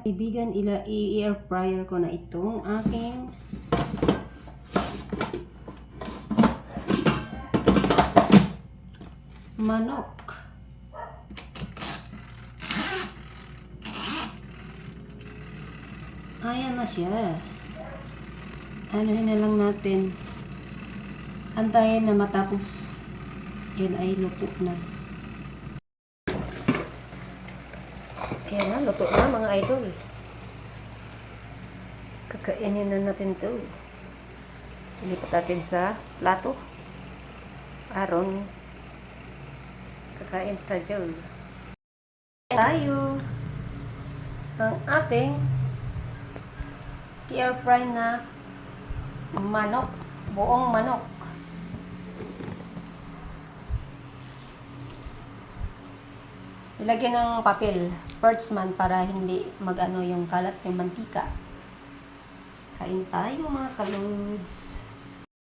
Kaibigan, i-air fryer ko na itong aking manok. Ayan na siya. Anuhin na lang natin. Antayin na matapos. Yan ay luto na. Ayan na, luto na mga idol. Kakainin na natin to. Ilipat natin sa plato. Aron kakain tayo. Tayo ang ating air fry na manok, buong manok. Ilagyan ng papel, parchment para hindi magano yung kalat yung mantika. Kain tayo mga kaludes.